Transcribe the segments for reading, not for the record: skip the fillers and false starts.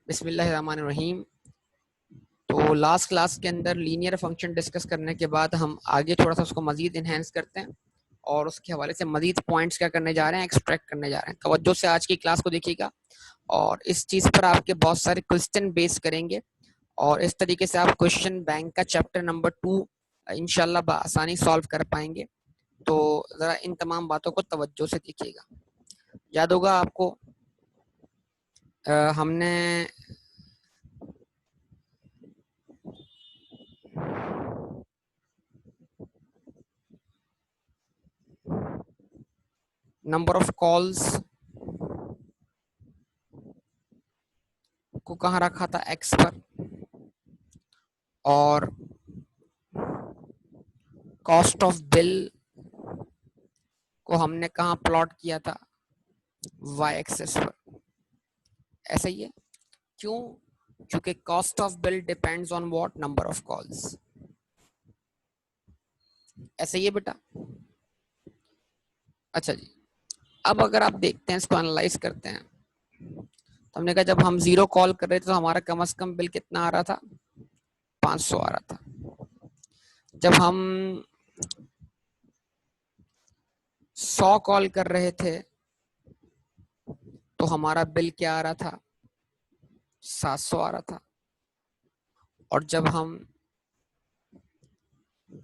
बिस्मिल्लाहिर्रहमानिर्रहीम। तो last class के अंदर लीनियर फंक्शन डिस्कस करने के बाद हम आगे थोड़ा सा उसको मजीद इन्हेंस करते हैं और उसके हवाले से मजीद पॉइंट्स क्या करने जा रहे हैं, एक्सट्रैक्ट करने जा रहे हैं। तवज्जो से आज की क्लास को देखिएगा और इस चीज़ पर आपके बहुत सारे क्वेश्चन बेस करेंगे और इस तरीके से आप क्वेश्चन बैंक का चैप्टर नंबर 2 इंशाल्लाह बआसानी सॉल्व कर पाएंगे। तो ज़रा इन तमाम बातों को तवज्जो से देखिएगा। याद होगा आपको हमने नंबर ऑफ कॉल्स को कहाँ रखा था, एक्स पर, और कॉस्ट ऑफ बिल को हमने कहाँ प्लॉट किया था, वाई एक्सेस पर। ऐसा ही है, क्यों? क्योंकि cost of bill depends on what, number of calls. ऐसा ही है बेटा। अच्छा जी, अब अगर आप देखते हैं, इसको एनालाइज करते हैं, तो हमने कहा जब हम 0 कॉल कर रहे थे तो हमारा कम से कम बिल कितना आ रहा था, 500 आ रहा था। जब हम 100 कॉल कर रहे थे तो हमारा बिल क्या आ रहा था, 700 आ रहा था। और जब हम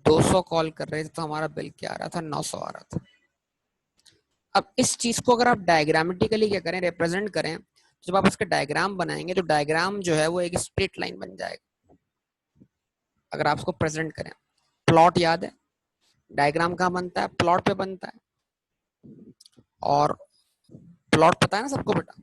200 कॉल कर रहे थे तो हमारा बिल क्या आ रहा था, 900 आ रहा था। अब इस चीज को अगर आप डायग्रामेटिकली क्या करें, रिप्रेजेंट करें, तो जब आप इसका डायग्राम बनाएंगे तो डायग्राम जो है वो एक स्ट्रेट लाइन बन जाएगा। अगर आप उसको प्रेजेंट करें, प्लॉट याद है, डायग्राम कहाँ बनता है, प्लॉट पे बनता है। और प्लॉट पता है ना सबको बेटा।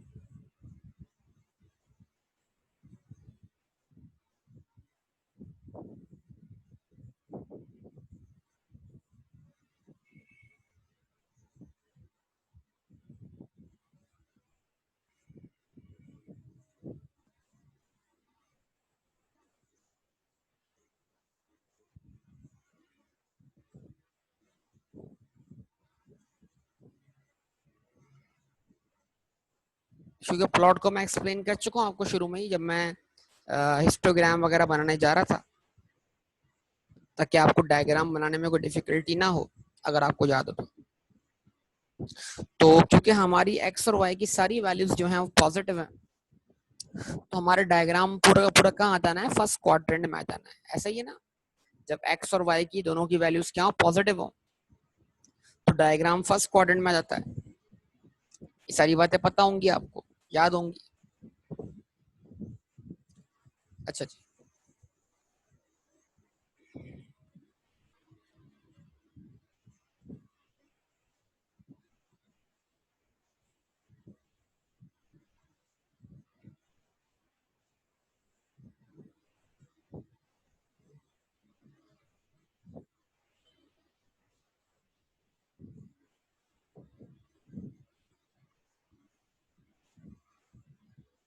क्योंकि प्लॉट को मैं एक्सप्लेन कर चुका हूँ आपको शुरू में ही, जब मैं हिस्टोग्राम वगैरह बनाने जा रहा था, ताकि आपको डायग्राम बनाने में कोई डिफिकल्टी ना हो, अगर आपको याद हो तो क्योंकि हमारी एक्स और वाई की सारी वैल्यूज जो हैं वो पॉजिटिव हैं, तो हमारे डायग्राम पूरा का पूरा कहाँ आ जाना है, फर्स्ट क्वाड्रेंट में आ जाना है। ऐसा ही है ना, जब एक्स और वाई की दोनों की वैल्यूज क्या हो, पॉजिटिव हो, तो डायग्राम फर्स्ट क्वाड्रेंट में आ जाता है। ये सारी बातें पता होंगी आपको, याद होंगी। अच्छा जी,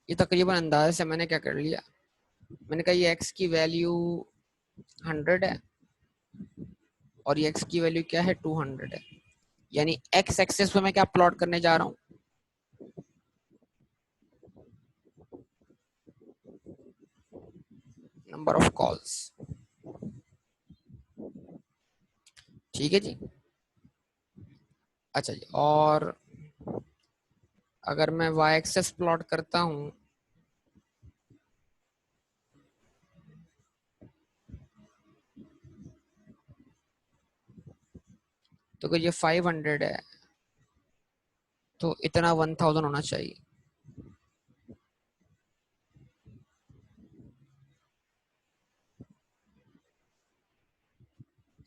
ये तकरीबन अंदाजे से मैंने क्या कर लिया, मैंने कहा ये एक्स की वैल्यू 100 है और ये एक्स की वैल्यू क्या है, 200 है। यानी एक्स एक्सेस पे मैं क्या प्लॉट करने जा रहा हूँ, नंबर ऑफ कॉल्स। ठीक है जी। अच्छा जी, और अगर मैं वाई एक्सेस प्लॉट करता हूँ तो अगर ये 500 है तो इतना 1000 होना चाहिए।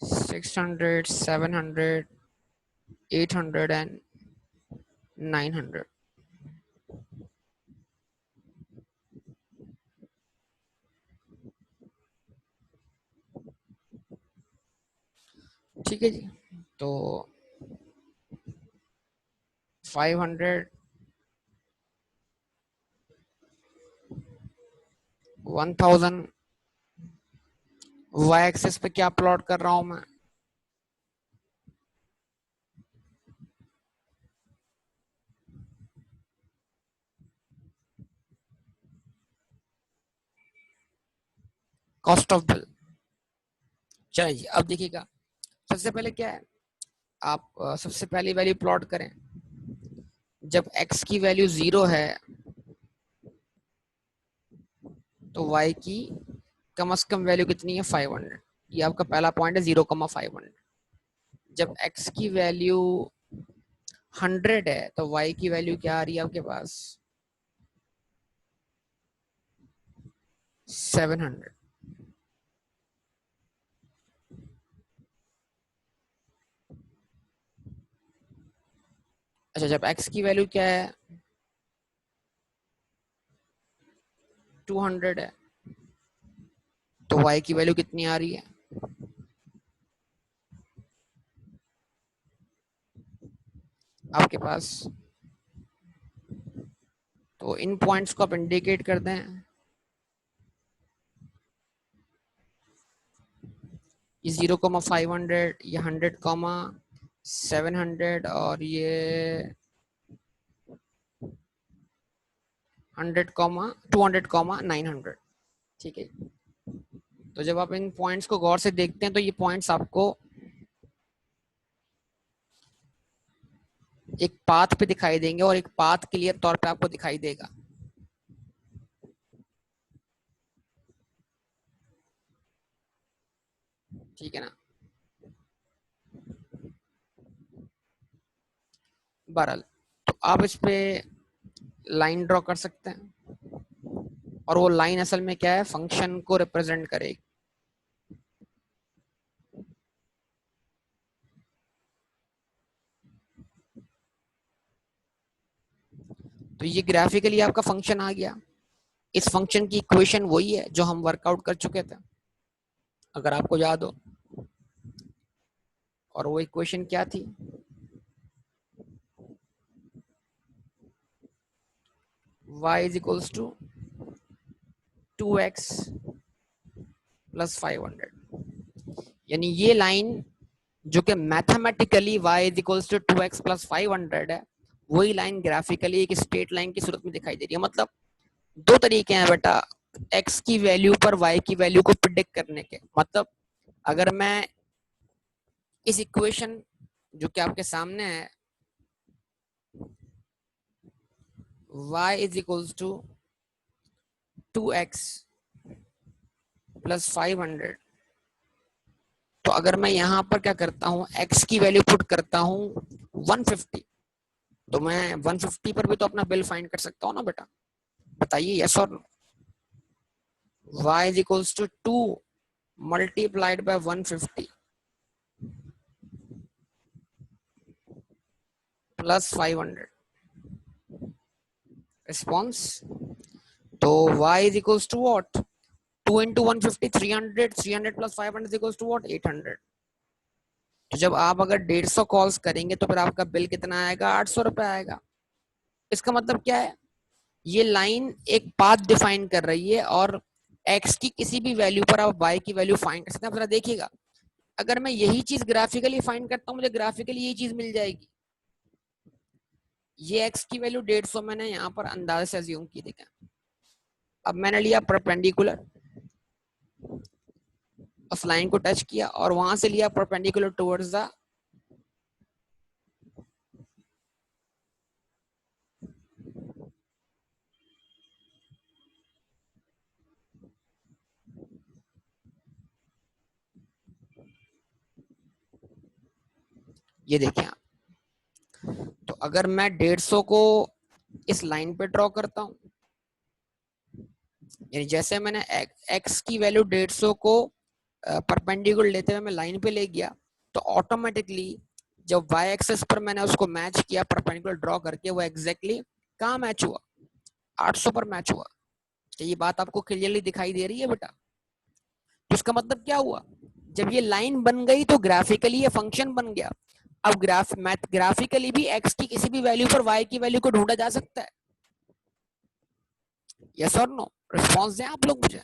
600, 700, 800 एंड 900। ठीक है जी, तो 500, 1000, वाई एक्सेस पे क्या प्लॉट कर रहा हूँ मैं, कॉस्ट ऑफ बिल। चलिए अब देखिएगा, सबसे पहले क्या है, आप सबसे पहली वैल्यू प्लॉट करें। जब x की वैल्यू 0 है तो y की कम से कम वैल्यू कितनी है, 500। ये आपका पहला पॉइंट है, 0,500। जब x की वैल्यू 100 है तो y की वैल्यू क्या आ रही है आपके पास, 700। अच्छा, जब x की वैल्यू क्या है, 200 है, तो y की वैल्यू कितनी आ रही है, आपके पास। तो इन पॉइंट्स को आप इंडिकेट कर दें। ये 0,500, ये 100,700 और ये 100,200,900। ठीक है। तो जब आप इन पॉइंट्स को गौर से देखते हैं तो ये पॉइंट्स आपको एक पाथ पे दिखाई देंगे और एक पाथ क्लियर तौर पे आपको दिखाई देगा। ठीक है ना। बहरहाल, तो आप इस पे लाइन ड्रॉ कर सकते हैं और वो लाइन असल में क्या है, फंक्शन को रिप्रेजेंट करेगी। तो ये ग्राफिकली आपका फंक्शन आ गया। इस फंक्शन की इक्वेशन वही है जो हम वर्कआउट कर चुके थे, अगर आपको याद हो। और वो इक्वेशन क्या थी, y is equals to 2x plus 500। यानी ये लाइन जो कि mathematically y is equals to 2x plus 500 है, वही लाइन ग्राफिकली एक स्ट्रेट लाइन की सूरत में दिखाई दे रही है। मतलब दो तरीके हैं बेटा x की वैल्यू पर y की वैल्यू को प्रिडिक्ट करने के। मतलब अगर मैं इस इक्वेशन जो कि आपके सामने है, y is equals to 2x plus 500, तो अगर मैं यहाँ पर क्या करता हूँ, x की वैल्यू पुट करता हूँ 150, तो मैं 150 पर भी तो अपना बिल फाइंड कर सकता हूँ ना बेटा। बताइए यस और no. y is equals to 2 multiplied by 150 plus 500। Response, तो y is equals to what, 2 into 150 300, 300 plus 500 equals to what, 800। तो जब आप अगर 150 कॉल्स करेंगे तो फिर आपका बिल कितना आएगा, 800 रुपए आएगा। इसका मतलब क्या है, ये लाइन एक पाथ डिफाइन कर रही है और x की किसी भी वैल्यू पर आप y की वैल्यू फाइंड कर सकते हैं। जरा देखिएगा, अगर मैं यही चीज ग्राफिकली फाइंड करता हूँ, मुझे ग्राफिकली यही चीज मिल जाएगी। ये x की वैल्यू 150 मैंने यहाँ पर अंदाजे से अज्यूम की। देखें, अब मैंने लिया परपेंडिकुलर, उस लाइन को टच किया और वहां से लिया परपेंडिकुलर टुवर्ड्स द, ये देखिए आप। तो अगर मैं 150 को इस लाइन पे ड्रॉ करता हूं, यानी जैसे मैंने x की वैल्यू 150 को परपेंडिकुलर लेते हुए मैं लाइन पे ले गया, तो ऑटोमेटिकली जब y एक्सिस पर मैंने उसको मैच किया परपेंडिकुलर ड्रॉ करके, वो एग्जैक्टली कहाँ मैच हुआ, 800 पर मैच हुआ। तो ये बात आपको क्लियरली दिखाई दे रही है बेटा। तो इसका मतलब क्या हुआ, जब ये लाइन बन गई तो ग्राफिकली ये फंक्शन बन गया। अब ग्राफिकली भी x की किसी भी वैल्यू पर y की वैल्यू को ढूंढा जा सकता है। यस और नो, रिस्पॉन्स दें आप लोग मुझे।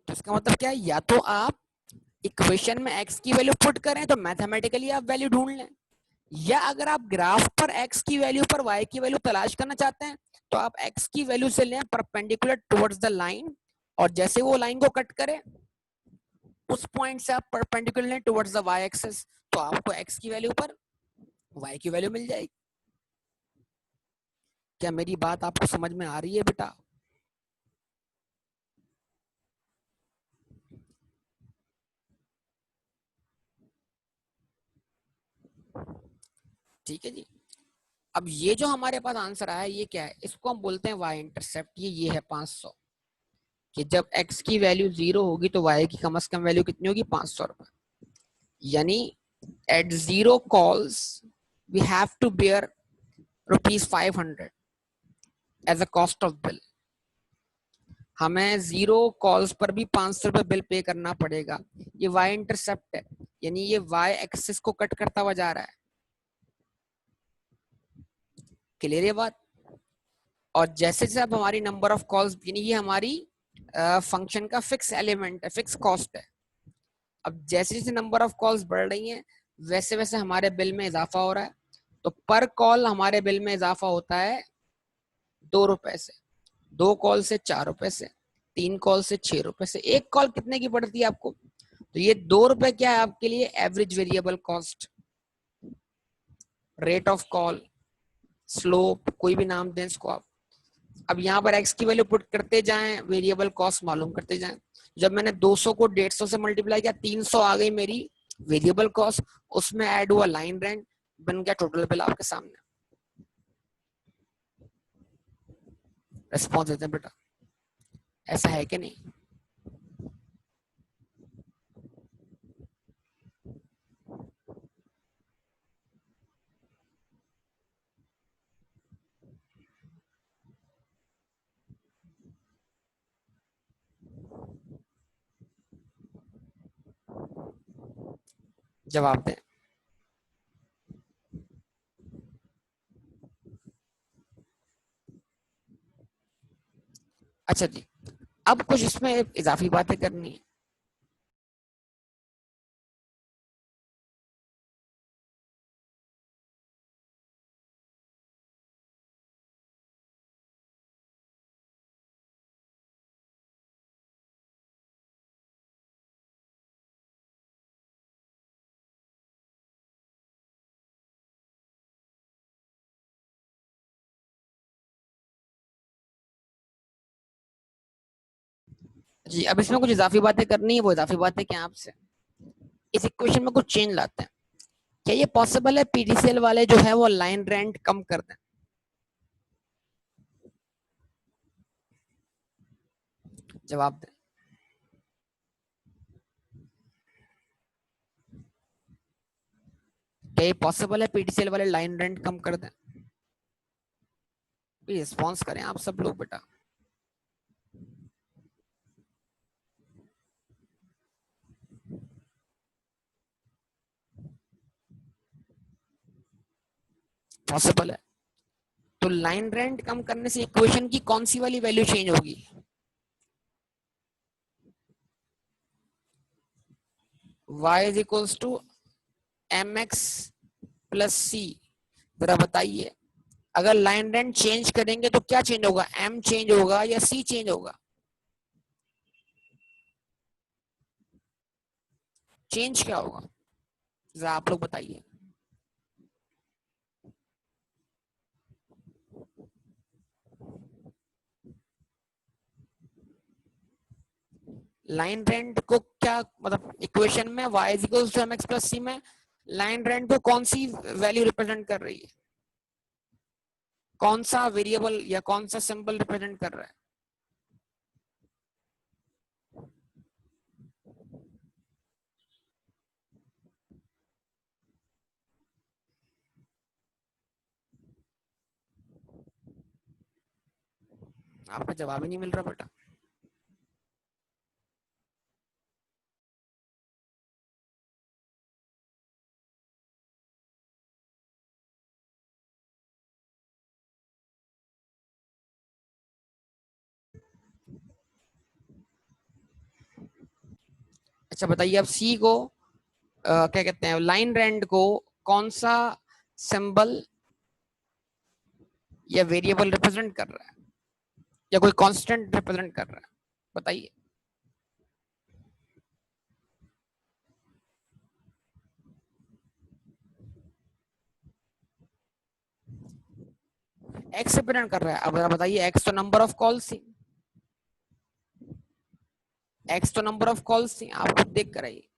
तो इसका मतलब क्या है, या तो आप इक्वेशन में x की वैल्यू पुट करें तो मैथमेटिकली आप वैल्यू ढूंढ लें, या अगर आप ग्राफ पर x की वैल्यू पर y की वैल्यू तलाश करना चाहते हैं तो आप x की वैल्यू से लें परपेंडिकुलर टुवर्ड्स द लाइन, और जैसे वो लाइन को कट करे उस पॉइंट से आप परपेंडिकुलर लें टुवर्ड्स द y एक्सिस, तो आपको x की वैल्यू पर y की वैल्यू मिल जाएगी। क्या मेरी बात आपको समझ में आ रही है बेटा? ठीक है जी। अब ये जो हमारे पास आंसर आया ये क्या है, इसको हम बोलते हैं y इंटरसेप्ट। ये है 500, कि जब x की वैल्यू 0 होगी तो y की कम से कम वैल्यू कितनी होगी, 500 रुपए। यानी at 0 calls we have to bear rupees 500 as a cost of bill। हमें 0 कॉल्स पर भी 500 रुपए बिल पे करना पड़ेगा। ये y इंटरसेप्ट है, यानी ये y एक्सिस को कट करता हुआ जा रहा है। क्लियर ये बात? और जैसे जैसे अब हमारी नंबर ऑफ कॉल्स, यानी ये हमारी फंक्शन का फिक्स एलिमेंट है, फिक्स कॉस्ट है। अब जैसे जैसे नंबर ऑफ कॉल्स बढ़ रही हैं वैसे वैसे हमारे बिल में इजाफा हो रहा है। तो पर कॉल हमारे बिल में इजाफा होता है 2 रुपए से, 2 कॉल से 4 रुपए से, 3 कॉल से 6 रुपए से। एक कॉल कितने की पड़ती है आपको? तो ये 2 रुपए क्या है आपके लिए, average variable cost, rate of call, slope, कोई भी नाम दें इसको आप। अब यहाँ पर x की वैल्यू पुट करते जाएं, वेरिएबल कॉस्ट मालूम करते जाएं। जब मैंने 200 को 150 से मल्टीप्लाई किया 300 आ गई मेरी वेरिएबल कॉस्ट, उसमें ऐड हुआ लाइन रेंट, बन गया टोटल बिल आपके सामने। रिस्पॉन्स देते हैं बेटा, ऐसा है कि नहीं? जवाब दें। अच्छा जी, अब कुछ इसमें इजाफी बातें करनी है। जी, अब इसमें कुछ इजाफी बातें करनी है। वो इजाफी बातें क्या आपसे, इस इक्वेशन में कुछ चेंज लाते हैं। क्या ये पॉसिबल है पीडीसीएल वाले जो है वो लाइन रेंट कम कर दें? जवाब दें। क्या ये पॉसिबल है पीडीसीएल वाले लाइन रेंट कम कर दें? रिस्पॉन्स करें आप सब लोग बेटा। पॉसिबल है। तो लाइन रेंट कम करने से इक्वेशन की कौन सी वाली वैल्यू चेंज होगी? y is equals to M X plus C. जरा बताइए, अगर लाइन रेंट चेंज करेंगे तो क्या चेंज होगा, m चेंज होगा या c चेंज होगा? चेंज क्या होगा, जरा आप लोग बताइए। लाइन रेंट को क्या मतलब, इक्वेशन में y is equals to M X plus C में लाइन रेंट को कौन सी वैल्यू रिप्रेजेंट कर रही है, कौन सा वेरिएबल या कौन सा सिंबल रिप्रेजेंट कर रहा है? आपका जवाब ही नहीं मिल रहा बेटा। अच्छा बताइए, अब सी को क्या कहते हैं, लाइन रेंट को कौन सा सिंबल या वेरिएबल रिप्रेजेंट कर रहा है या कोई कांस्टेंट रिप्रेजेंट कर रहा है? बताइए। एक्स रिप्रेजेंट कर रहा है। अब बताइए, एक्स तो नंबर ऑफ कॉल्स थी, एक्स तो नंबर ऑफ कॉल्स थी, आप खुद देख कर आइए।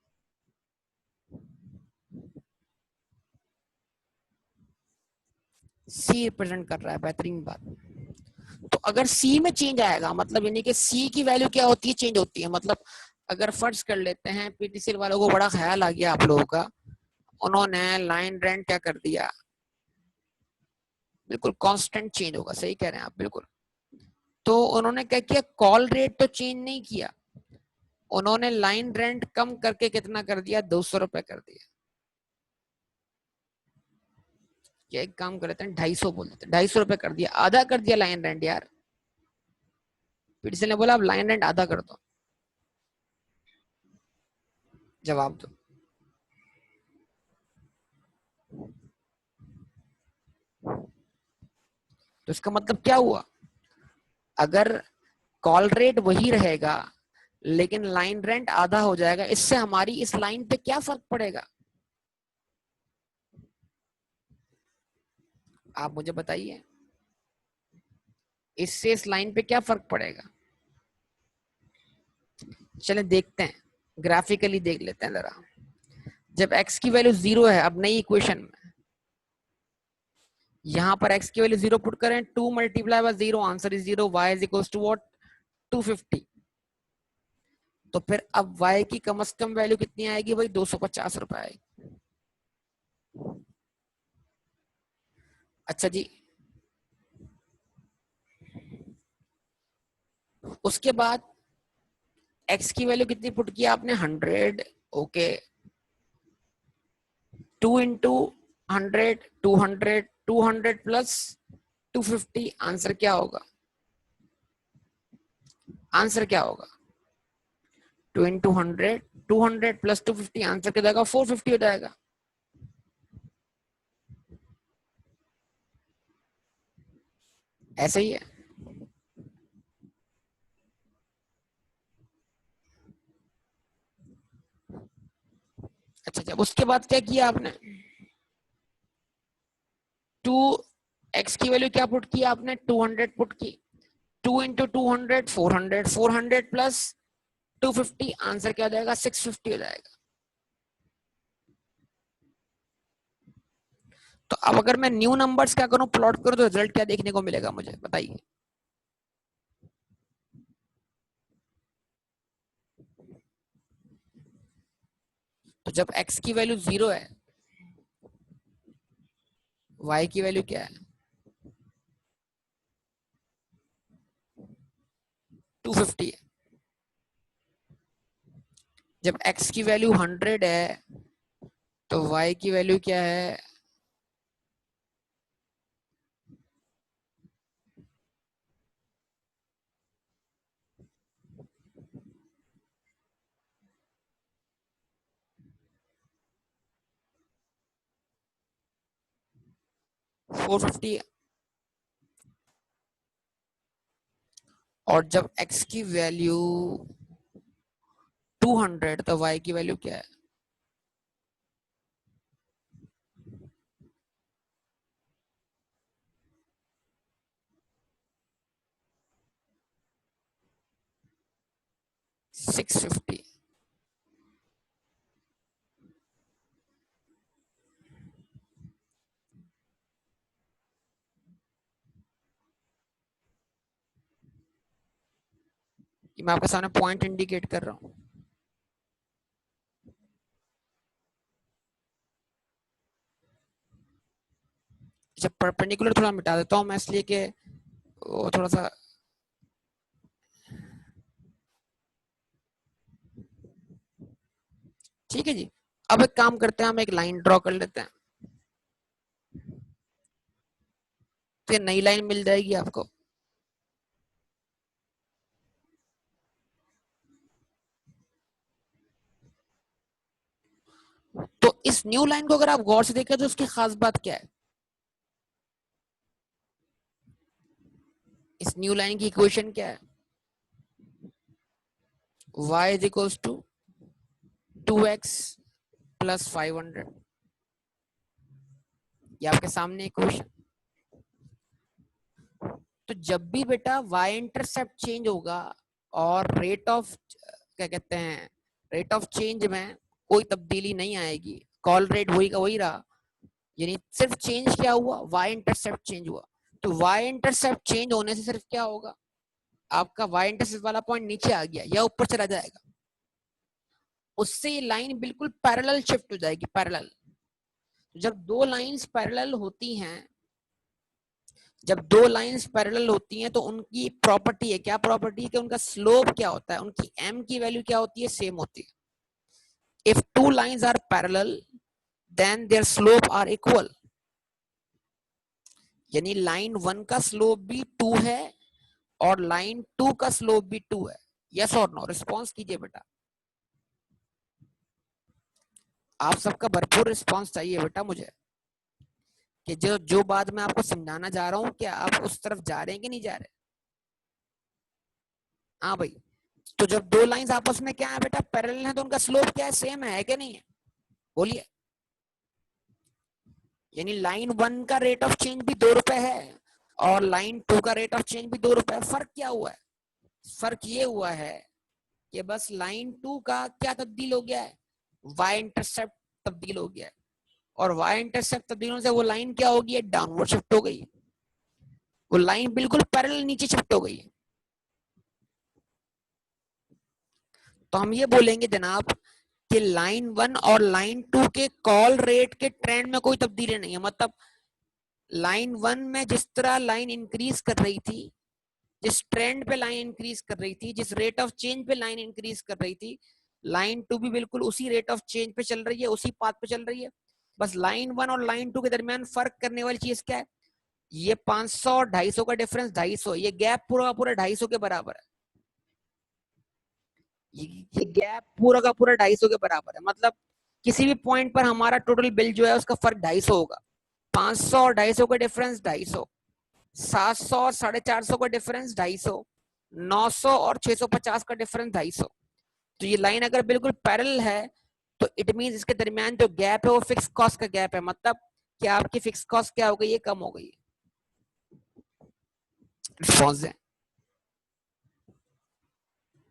सी रिप्रेजेंट कर रहा है, बेहतरीन बात। तो अगर सी में चेंज आएगा, मतलब यानी कि सी की वैल्यू क्या होती है, चेंज होती है। मतलब अगर फर्ज कर लेते हैं पीटीसीएल वालों को बड़ा ख्याल आ गया आप लोगों का, उन्होंने लाइन रेंट क्या कर दिया, बिल्कुल कांस्टेंट चेंज होगा। सही कह रहे हैं आप, बिल्कुल। तो उन्होंने क्या किया, कॉल रेट तो चेंज नहीं किया, उन्होंने लाइन रेंट कम करके कितना कर दिया, 200 रुपए कर दिया। क्या एक काम कर लेते हैं, 250 बोल देते हैं, 250 रुपए कर दिया, आधा कर दिया लाइन रेंट यार। पीटीसीएल ने बोला अब लाइन रेंट आधा कर दो। जवाब दो। तो इसका मतलब क्या हुआ, अगर कॉल रेट वही रहेगा लेकिन लाइन रेंट आधा हो जाएगा, इससे हमारी इस लाइन पे क्या फर्क पड़ेगा, आप मुझे बताइए। इससे इस लाइन पे क्या फर्क पड़ेगा? चलें देखते हैं, ग्राफिकली देख लेते हैं जरा। जब x की वैल्यू 0 है, अब नई इक्वेशन में यहां पर x की वैल्यू 0 पुट करें, 2 multiply by 0, answer is 0, y is equals to what, 250। तो फिर अब y की कम से कम वैल्यू कितनी आएगी भाई, 250 रुपए आएगी। अच्छा जी, उसके बाद x की वैल्यू कितनी पुट किया आपने, 100। ओके, 2 इंटू 100, 200, 200 प्लस 250, आंसर क्या होगा, आंसर क्या होगा, 2 इंटू 100, 200 प्लस 250, आंसर क्या जाएगा, 450 हो जाएगा। ऐसे ही है। अच्छा, जब उसके बाद क्या किया आपने, 2 x की वैल्यू क्या पुट किया आपने, 200 पुट की, 2 इंटू 200, 400, 400 प्लस 250, आंसर क्या हो जाएगा, 650 हो जाएगा। तो अब अगर मैं न्यू नंबर्स क्या करूं, प्लॉट करूं, तो रिजल्ट क्या देखने को मिलेगा मुझे बताइए। तो जब x की वैल्यू 0 है, y की वैल्यू क्या है, 250 है। जब x की वैल्यू 100 है तो y की वैल्यू क्या है, 450 है। और जब x की वैल्यू 200 तो y की वैल्यू क्या है, 650। मैं आपके सामने पॉइंट इंडिकेट कर रहा हूँ। जब परपेंडिकुलर थोड़ा मिटा देता हूँ मैं, इसलिए कि वो थोड़ा सा, ठीक है जी। अब एक काम करते हैं, हम एक लाइन ड्रॉ कर लेते हैं, तो ये नई लाइन मिल जाएगी आपको। तो इस न्यू लाइन को अगर आप गौर से देखें तो उसकी खास बात क्या है? इस न्यू लाइन की इक्वेशन क्या है? y is equals to 2x plus 500। ये आपके सामने इक्वेशन। तो जब भी बेटा y इंटरसेप्ट चेंज होगा और रेट ऑफ, क्या कहते हैं, रेट ऑफ चेंज में कोई तब्दीली नहीं आएगी, कॉल रेट वही का वही रहा, यानी सिर्फ चेंज क्या हुआ, y इंटरसेप्ट चेंज हुआ। तो y इंटरसेप्ट चेंज होने से सिर्फ क्या होगा, आपका y इंटरसेप्ट वाला पॉइंट नीचे आ गया या ऊपर चला जाएगा, उससे ये लाइन बिल्कुल पैरेलल शिफ्ट हो जाएगी, पैरेलल। जब दो लाइंस पैरेलल होती हैं, जब दो लाइंस पैरेलल होती हैं तो उनकी प्रॉपर्टी है, क्या प्रॉपर्टी है कि उनका स्लोप क्या होता है, उनकी m की वैल्यू क्या होती है, सेम होती है। If two lines are parallel then their slope are equal, यानी लाइन 1 का स्लोप भी 2 है और लाइन 2 का स्लोप भी 2 है। यस और नो, रिस्पॉन्स कीजिए बेटा, आप सबका भरपूर रिस्पॉन्स चाहिए बेटा मुझे, कि जो जो बात मैं आपको समझाना जा रहा हूँ क्या आप उस तरफ जा रहे हैं कि नहीं जा रहे? हाँ भाई, तो जब दो लाइंस आपस में क्या है बेटा, पैरेलल है, तो उनका स्लोप क्या है, सेम है कि नहीं है? बोलिए। यानी लाइन 1 का रेट ऑफ चेंज भी 2 रुपए है और लाइन 2 का रेट ऑफ चेंज भी 2 रुपए है। फर्क क्या हुआ है? फर्क ये हुआ है कि बस लाइन 2 का क्या तब्दील हो गया है, y इंटरसेप्ट तब्दील हो गया है, और y इंटरसेप्ट तब्दील होने से वो लाइन क्या होगी है, डाउनवर्ड शिफ्ट हो गई है, वो लाइन बिल्कुल पैरेलल नीचे शिफ्ट हो गई है। तो हम ये बोलेंगे जनाब कि लाइन 1 और लाइन 2 के कॉल रेट के ट्रेंड में कोई तब्दीली नहीं है। मतलब लाइन 1 में जिस तरह लाइन इंक्रीज कर रही थी, जिस ट्रेंड पे लाइन इंक्रीज कर रही थी, जिस रेट ऑफ चेंज पे लाइन इंक्रीज कर रही थी, लाइन 2 भी बिल्कुल उसी रेट ऑफ चेंज पे चल रही है, उसी पाथ पे चल रही है। बस लाइन 1 और लाइन 2 के दरमियान फर्क करने वाली चीज क्या है, ये 500 और 250 का डिफरेंस, 250, ये गैप पूरा का पूरा 250 के बराबर है। ये गैप पूरा का पूरा 250 के बराबर है। मतलब किसी भी पॉइंट पर हमारा टोटल बिल जो है उसका फर्क 250 होगा। 500 और 250 का डिफरेंस 250, 700 और 450 का डिफरेंस 250, 900 और 650 का डिफरेंस 250। तो ये लाइन अगर बिल्कुल पैरेलल है तो इट मीन इसके दरमियान जो गैप है वो फिक्स कॉस्ट का गैप है। मतलब कि आपकी फिक्स कॉस्ट क्या हो गई है, कम हो गई है। रिस्पॉन्स दें,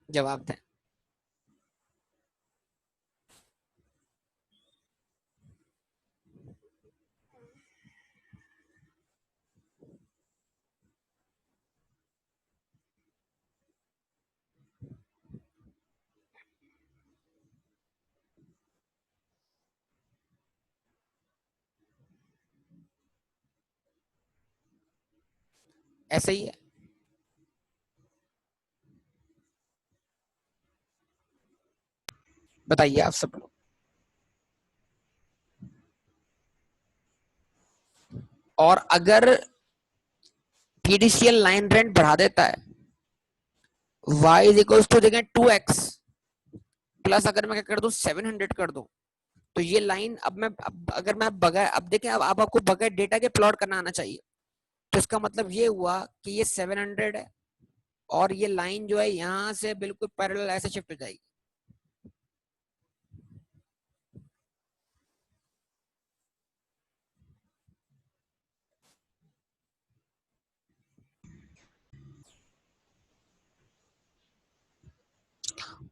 जवाब दें। ऐसे ही है। बताइए आप सब लोग। और अगर पीडीसीएल लाइन रेंट बढ़ा देता है, y इज इक्वल टू देखें 2x प्लस अगर मैं क्या कर दूं 700 कर दूं, तो ये लाइन अब अगर मैं बगैर, अब देखें, अब आपको बगैर डेटा के प्लॉट करना आना चाहिए। तो इसका मतलब ये हुआ कि ये 700 है और ये लाइन जो है यहां से बिल्कुल पैरेलल ऐसे शिफ्ट हो जाएगी।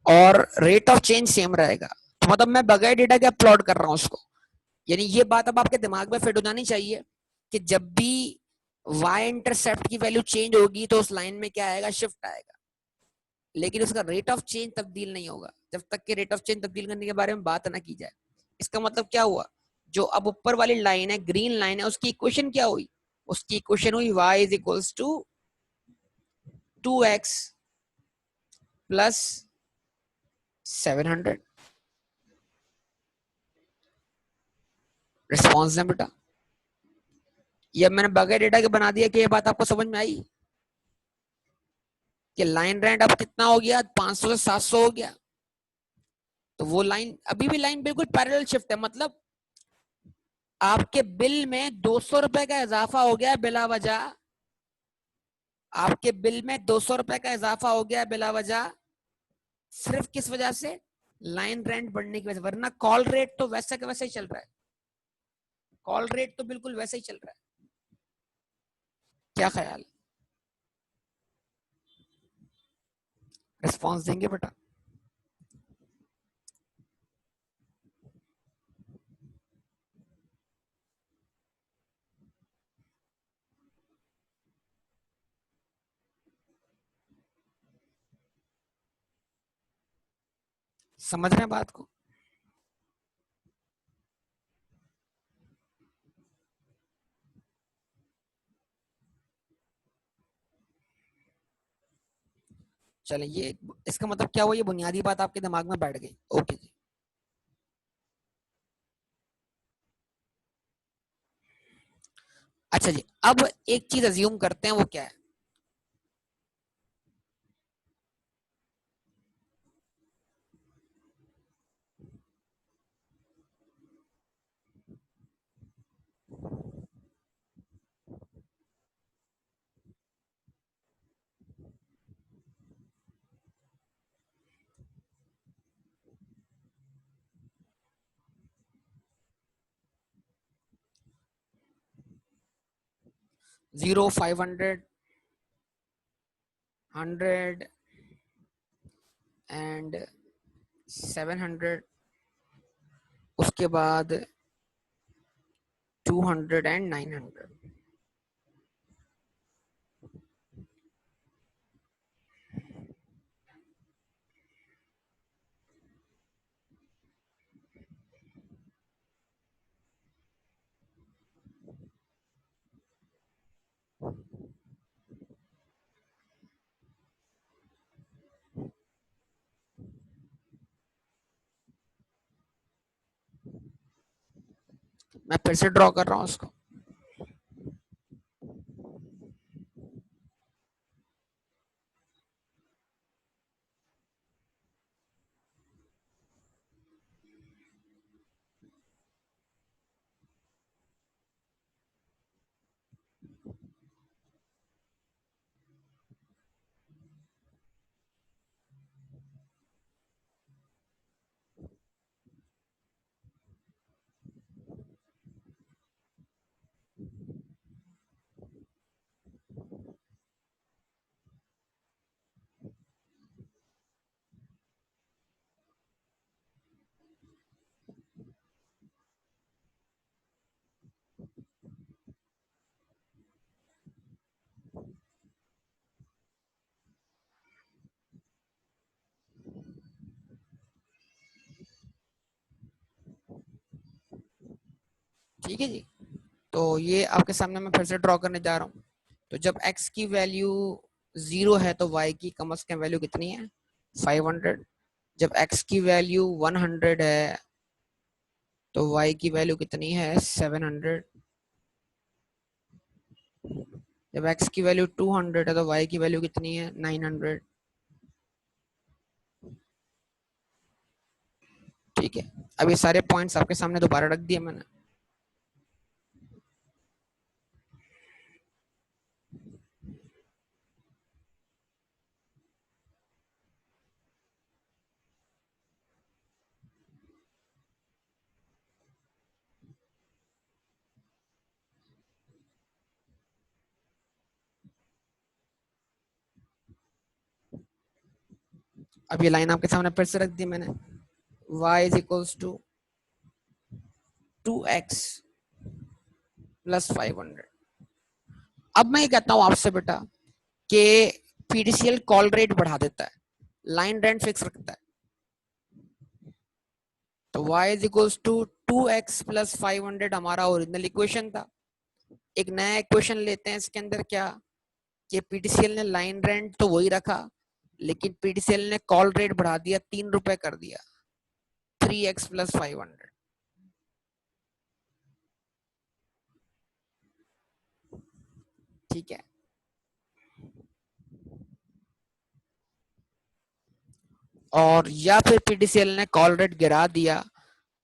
और रेट ऑफ चेंज सेम रहेगा। तो मतलब मैं बगैर डेटा के प्लॉट कर रहा हूँ उसको। यानी ये बात अब आपके दिमाग में फिट हो जानी चाहिए कि जब भी y इंटरसेप्ट की वैल्यू चेंज होगी तो उस लाइन में क्या आएगा, शिफ्ट आएगा, लेकिन उसका रेट ऑफ चेंज तब्दील नहीं होगा जब तक कि रेट ऑफ चेंज तब्दील करने के बारे में बात ना की जाए। इसका मतलब क्या हुआ, जो अब ऊपर वाली लाइन है, ग्रीन लाइन है, उसकी इक्वेशन क्या हुई, उसकी इक्वेशन हुई y is equals to 2x plus 700। Response है बेटा, ये मैंने बगैर डेटा के बना दिया कि ये बात आपको समझ में आई कि लाइन रेंट अब कितना हो गया, 500 से 700 हो गया। तो वो लाइन, अभी भी लाइन बिल्कुल पैरेलल शिफ्ट है, मतलब आपके बिल में 200 रुपए का इजाफा हो गया बिला वजह, आपके बिल में 200 रुपए का इजाफा हो गया बिला वजह, सिर्फ किस वजह से? लाइन रेंट बढ़ने की वजह, वरना कॉल रेट तो वैसा का वैसा ही चल रहा है, कॉल रेट तो बिल्कुल वैसा ही चल रहा है। क्या ख्याल, रिस्पॉन्स देंगे बेटा? समझ रहे हैं बात को? चले, ये इसका मतलब क्या हुआ, ये बुनियादी बात आपके दिमाग में बैठ गई। ओके जी। अच्छा जी, अब एक चीज अज्यूम करते हैं, वो क्या है? 0, 500, 100 एंड 700, उसके बाद 200 एंड 900। मैं फिर से ड्रॉ कर रहा हूँ उसको। ठीक है जी, तो ये आपके सामने मैं फिर से ड्रॉ करने जा रहा हूँ। तो जब x की वैल्यू 0 है तो y की कम से कम वैल्यू कितनी है? 500। जब x की वैल्यू 100 है तो y की वैल्यू कितनी है? 700। जब x की वैल्यू 200 है तो y की वैल्यू कितनी है? 900। ठीक है, अब ये सारे पॉइंट्स आपके सामने दोबारा रख दिए मैंने। अब ये लाइन आपके सामने फिर से रख दी मैंने। y is equals to 2x plus 500। अब मैं ये कहता हूँ आपसे बेटा कि पीडीसीएल कॉल रेट बढ़ा देता है, लाइन रेंट फिक्स रखता है। तो y is equals to 2x plus 500 हमारा ओरिजिनल इक्वेशन था। एक नया इक्वेशन लेते हैं, इसके अंदर क्या कि पीडीसीएल ने लाइन रेंट तो वही रखा, लेकिन पीडीसीएल ने कॉल रेट बढ़ा दिया, 3 रुपए कर दिया, 3x प्लस 500। ठीक है, और या फिर पीडीसीएल ने कॉल रेट गिरा दिया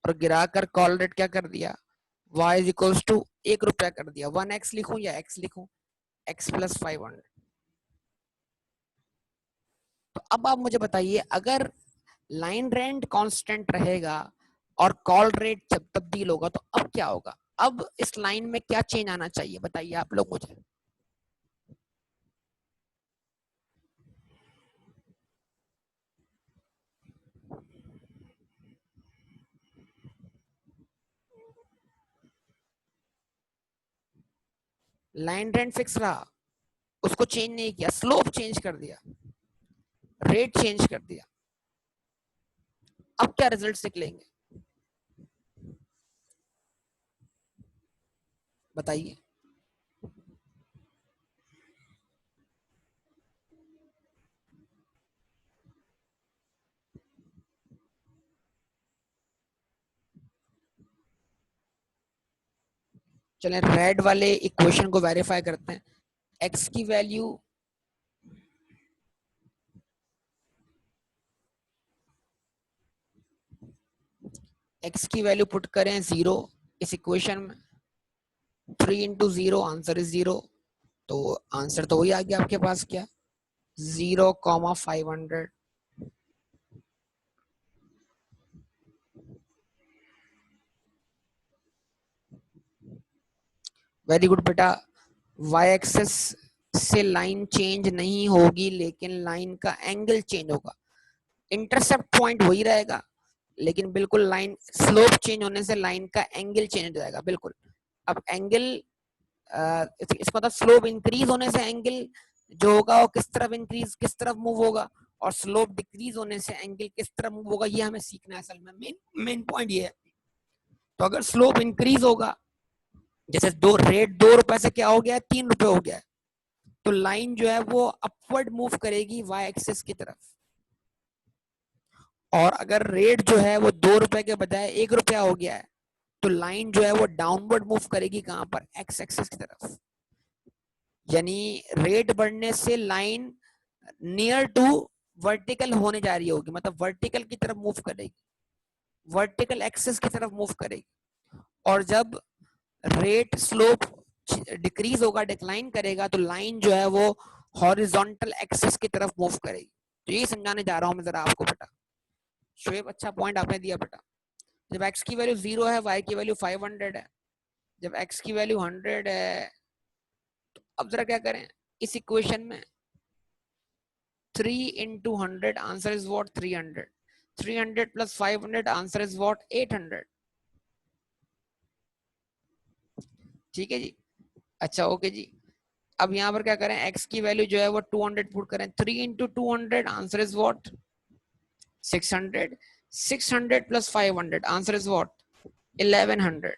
और गिरा कर कॉल रेट क्या कर दिया, y इज इक्वल्स टू 1 रुपया कर दिया। 1x लिखूं या x लिखूं, x प्लस 500। तो अब आप मुझे बताइए, अगर लाइन रेंट कांस्टेंट रहेगा और कॉल रेट जब तब्दील होगा तो अब क्या होगा, अब इस लाइन में क्या चेंज आना चाहिए, बताइए आप लोग मुझे। लाइन रेंट फिक्स रहा, उसको चेंज नहीं किया, स्लोप चेंज कर दिया, रेट चेंज कर दिया, अब क्या रिजल्ट निकलेंगे बताइए। चलें रेड वाले इक्वेशन को वेरीफाई करते हैं। x की वैल्यू पुट करें 0 इस इक्वेशन में, 3 इंटू 0 आंसर इज 0, तो आंसर तो वही आ गया आपके पास, क्या 0,500। वेरी गुड बेटा। y एक्सेस से लाइन चेंज नहीं होगी, लेकिन लाइन का एंगल चेंज होगा। इंटरसेप्ट पॉइंट वही रहेगा, लेकिन बिल्कुल लाइन स्लोप चेंज होने से लाइन का एंगल चेंज हो जाएगा बिल्कुल। अब एंगल इसका मतलब स्लोप इंक्रीज होने से एंगल जो होगा वो किस तरफ इंक्रीज, किस तरफ मूव होगा, और स्लोप डिक्रीज होने से एंगल किस तरफ मूव होगा, ये हमें सीखना है असल में। मेन पॉइंट ये है। तो अगर स्लोप इंक्रीज होगा, जैसे रेट 2 रुपए से क्या हो गया है, 3 रुपए हो गया है, तो लाइन जो है वो अपवर्ड मूव करेगी y एक्सिस की तरफ। और अगर रेट जो है वो 2 रुपए के बजाय 1 रुपया हो गया है, तो लाइन जो है वो डाउनवर्ड मूव करेगी, कहां पर, x एक्सिस की तरफ। यानी रेट बढ़ने से लाइन नियर टू वर्टिकल होने जा रही होगी, मतलब वर्टिकल की तरफ मूव करेगी, वर्टिकल एक्सिस की तरफ मूव करेगी। और जब रेट स्लोप डिक्रीज होगा, डिक्लाइन करेगा, तो लाइन जो है वो हॉरिजॉन्टल एक्सिस की तरफ मूव करेगी। तो ये समझाने जा रहा हूं मैं जरा आपको बेटा। शोएब अच्छा पॉइंट आपने दिया बेटा। जब x की वैल्यू 0 है, y की वैल्यू 500 है, जब x की वैल्यू 100 है, तो अब जरा क्या करें इस इक्वेशन में, 3 into 100 answer is what, 300, 300 plus 500 answer is what, 800। ठीक है जी, अच्छा ओके जी। अब यहाँ पर क्या करें, x की वैल्यू जो है वो 200 पुट करें, 3 into 200 answer is what, 600, 600 plus 500 answer is what, 1100।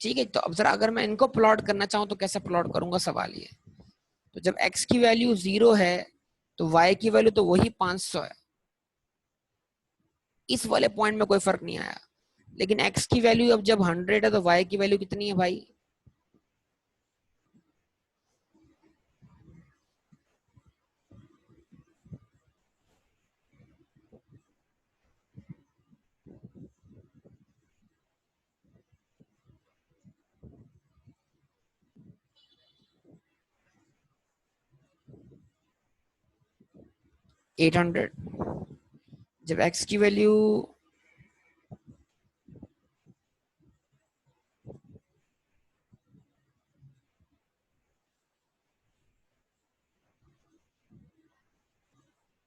ठीक है, तो अब जरा अगर मैं इनको प्लॉट करना चाहूँ तो कैसे प्लॉट करूंगा, सवाल ये। तो जब x की वैल्यू 0 है, तो y की वैल्यू तो वही 500 है, इस वाले पॉइंट में कोई फर्क नहीं आया। लेकिन x की वैल्यू अब जब 100 है, तो y की वैल्यू कितनी है भाई, 800। जब x की वैल्यू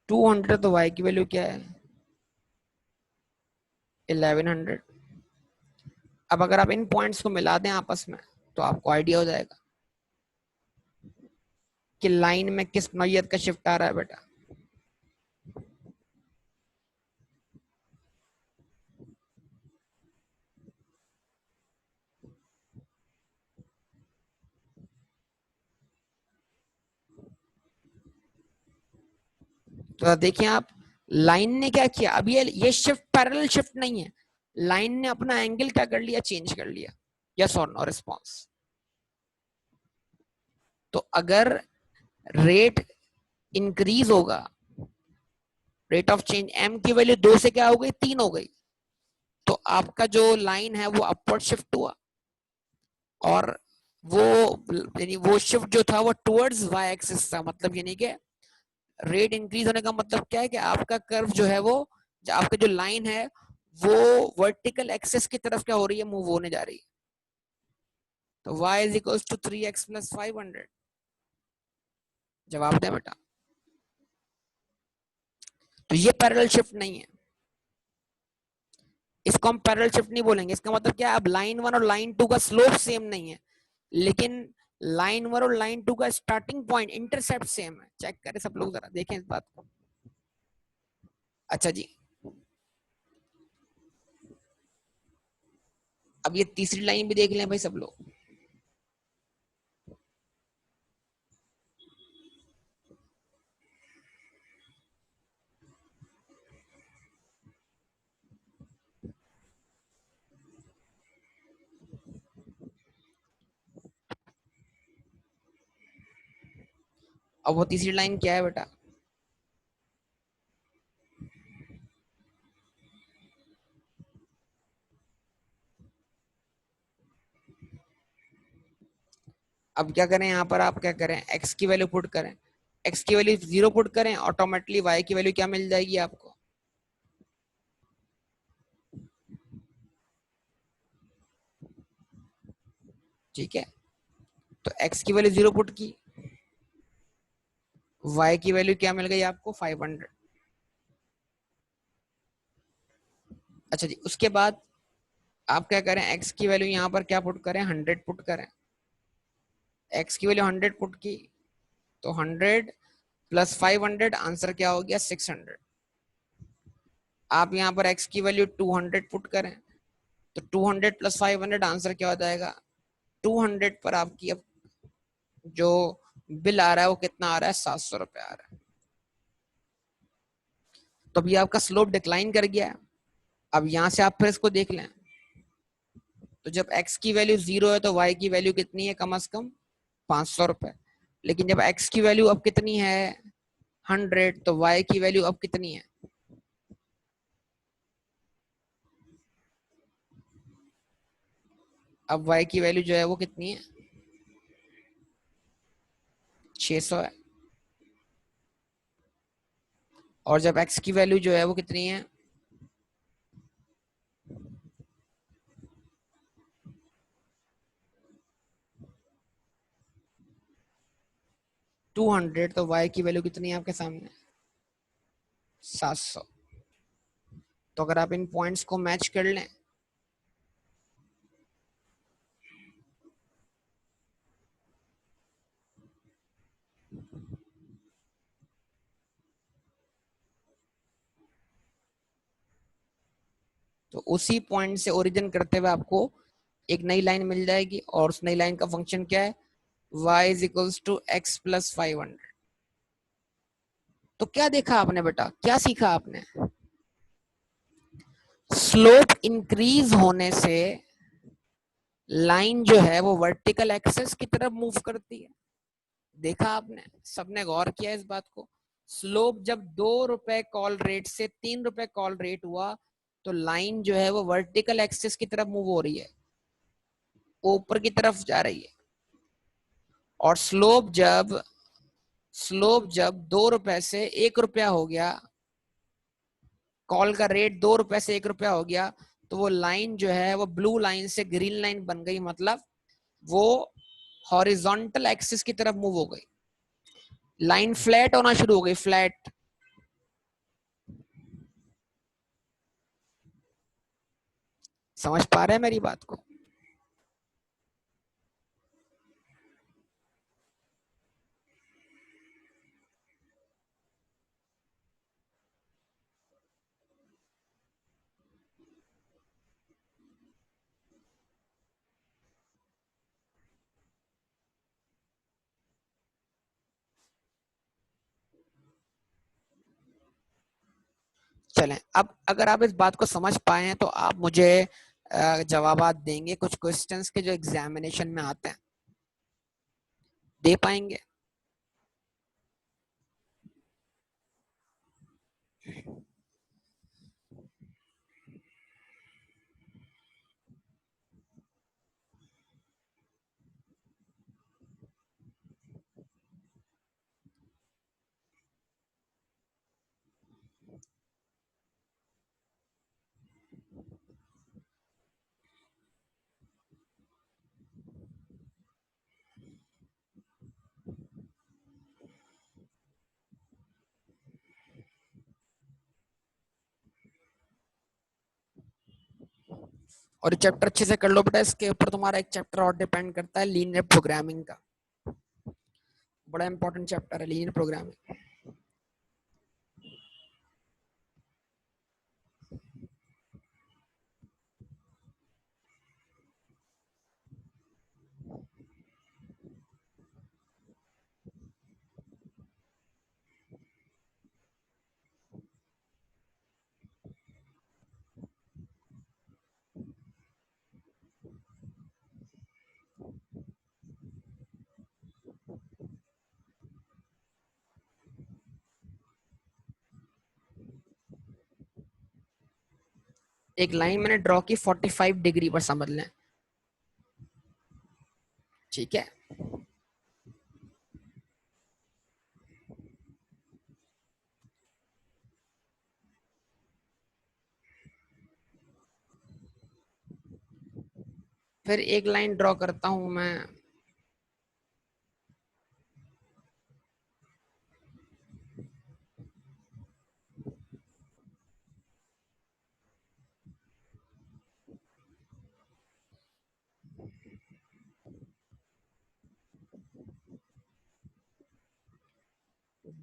200, तो y की वैल्यू क्या है, 1100। अब अगर आप इन पॉइंट्स को मिला दें आपस में, तो आपको आइडिया हो जाएगा कि लाइन में किस नौयत का शिफ्ट आ रहा है बेटा। तो देखिए आप, लाइन ने क्या किया, अब ये शिफ्ट पैरेलल शिफ्ट नहीं है, लाइन ने अपना एंगल क्या कर लिया, चेंज कर लिया। यस और नो रिस्पॉन्स। तो अगर रेट इंक्रीज होगा, रेट ऑफ चेंज एम की वैल्यू 2 से क्या हो गई, 3 हो गई, तो आपका जो लाइन है वो अपवर्ड शिफ्ट हुआ, और वो यानी वो शिफ्ट जो था वो टुवर्ड्स वाई एक्सिस था। मतलब यानी कि रेट इंक्रीज होने का मतलब क्या है कि आपका कर्व जो है वो, आपका जो लाइन है वो वर्टिकल एक्सिस की तरफ क्या हो रही है, मूव होने जा रही है। तो y is equals to 3x plus 500। जवाब दें बेटा। तो ये पैरेलल शिफ्ट नहीं है, इसको हम पैरेलल शिफ्ट नहीं बोलेंगे। इसका मतलब क्या है, अब लाइन 1 और लाइन 2 का स्लोप सेम नहीं है, लेकिन लाइन 1 और लाइन 2 का स्टार्टिंग पॉइंट इंटरसेप्ट सेम है। चेक करें सब लोग, जरा देखें इस बात को। अच्छा जी, अब ये तीसरी लाइन भी देख लें भाई सब लोग। अब वो तीसरी लाइन क्या है बेटा, अब क्या करें, यहाँ पर आप क्या करें, x की वैल्यू पुट करें, x की वैल्यू 0 पुट करें, ऑटोमेटिकली y की वैल्यू क्या मिल जाएगी आपको, ठीक है। तो x की वैल्यू 0 पुट की, y की वैल्यू क्या मिल गई आपको, 500। अच्छा जी, उसके बाद आप क्या करें, x की वैल्यू यहाँ पर क्या पुट करें, 100 पुट करें। x की वैल्यू 100 पुट की, तो 100 प्लस 500 आंसर क्या हो गया, 600। आप यहाँ पर x की वैल्यू 200 पुट करें, तो 200 प्लस 500 आंसर क्या हो जाएगा, 200 पर आपकी अब जो बिल आ रहा है वो कितना आ रहा है, 700 रुपये आ रहा है। तो अभी आपका स्लोप डिक्लाइन कर गया है। अब यहाँ से आप फिर इसको देख लें, तो जब x की वैल्यू 0 है तो y की वैल्यू कितनी है, कम से कम 500 रुपये। लेकिन जब x की वैल्यू अब कितनी है, 100, तो y की वैल्यू अब कितनी है, अब y की वैल्यू जो है वो कितनी है, 600 है। और जब x की वैल्यू जो है वो कितनी है, 200, तो y की वैल्यू कितनी है आपके सामने, 700। तो अगर आप इन पॉइंट्स को मैच कर लें, तो उसी पॉइंट से ओरिजिन करते हुए आपको एक नई लाइन मिल जाएगी, और उस नई लाइन का फंक्शन क्या है, y is equals to X plus 500। तो क्या देखा आपने बेटा, क्या सीखा आपने, स्लोप इंक्रीज होने से लाइन जो है वो वर्टिकल एक्सेस की तरफ मूव करती है। देखा आपने, सबने गौर किया इस बात को। स्लोप जब 2 रुपए कॉल रेट से 3 रुपए कॉल रेट हुआ, तो लाइन जो है वो वर्टिकल एक्सिस की तरफ मूव हो रही है, ऊपर की तरफ जा रही है। और स्लोप जब 2 रुपए से 1 रुपया हो गया, कॉल का रेट 2 रुपए से 1 रुपया हो गया, तो वो लाइन जो है वो ब्लू लाइन से ग्रीन लाइन बन गई, मतलब वो हॉरिजॉन्टल एक्सिस की तरफ मूव हो गई, लाइन फ्लैट होना शुरू हो गई, फ्लैट। समझ पा रहे हैं मेरी बात को। चलें, अब अगर आप इस बात को समझ पाए हैं तो आप मुझे जवाबात देंगे कुछ क्वेश्चंस के जो एग्जामिनेशन में आते हैं, दे पाएंगे? और चैप्टर अच्छे से कर लो बेटा, इसके ऊपर तुम्हारा एक चैप्टर और डिपेंड करता है लीनियर प्रोग्रामिंग का, बड़ा इंपॉर्टेंट चैप्टर है लीनियर प्रोग्रामिंग। एक लाइन मैंने ड्रॉ की 45 डिग्री पर, समझ लें, ठीक है। फिर एक लाइन ड्रॉ करता हूं मैं,